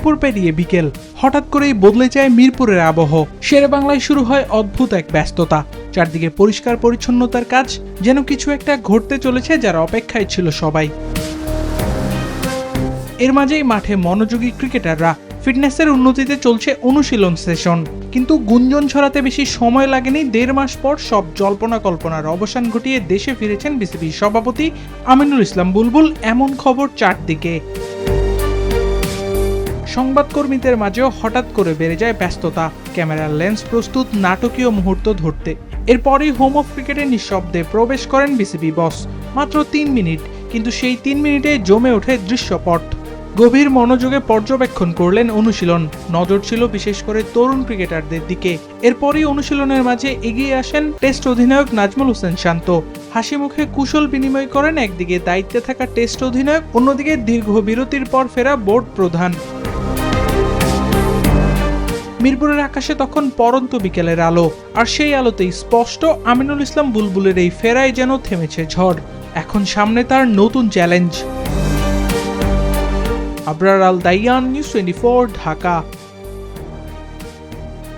দুপুর পেরিয়ে বিকেল, হঠাৎ করেই বদলে যায় মিরপুরের আবহ। শেরেবাংলায় শুরু হয় অদ্ভুত এক ব্যস্ততা। চারদিকে পরিষ্কার পরিচ্ছন্নতার কাজ, যেন কিছু একটা ঘটতে চলেছে যার অপেক্ষায় ছিল সবাই। এর মাঝেই মাঠে মনোযোগী ক্রিকেটাররা। ফিটনেসের উন্নতিতে চলছে অনুশীলন সেশন। কিন্তু গুঞ্জন ছড়াতে বেশি সময় লাগেনি। 1.5 মাস পর সব জল্পনা কল্পনার অবসান ঘটিয়ে দেশে ফিরেছেন বিসিবি সভাপতি আমিনুল ইসলাম বুলবুল। এমন খবর চারদিকে। সংবাদকর্মীদের মাঝেও হঠাৎ করে বেড়ে যায় ব্যস্ততা। ক্যামেরার লেন্স প্রস্তুত নাটকীয় মুহূর্ত ধরতে। এরপরই হোম অফ ক্রিকেটে নিঃশব্দে প্রবেশ করেন বিসিবি বস। মাত্র 3 মিনিট, কিন্তু সেই 3 মিনিটে জমে ওঠে দৃশ্যপট। গভীর মনোযোগে পর্যবেক্ষণ করলেন অনুশীলন। নজর ছিল বিশেষ করে তরুণ ক্রিকেটারদের দিকে। এরপরই অনুশীলনের মাঝে এগিয়ে আসেন টেস্ট অধিনায়ক নাজমুল হোসেন শান্ত। হাসি মুখে কুশল বিনিময় করেন একদিকে দায়িত্বে থাকা টেস্ট অধিনায়ক, অন্যদিকে দীর্ঘ বিরতির পর ফেরা বোর্ড প্রধান। মিরপুরের আকাশে তখন পরন্ত বিকেলের আলো, আর সেই আলোতেই স্পষ্ট আমিনুল ইসলাম বুলবুলের এই ফেরায় যেন থেমেছে ঝড়। এখন সামনে তার নতুন চ্যালেঞ্জ। আবরার আল দাইয়ান, নিউজ 24, ঢাকা।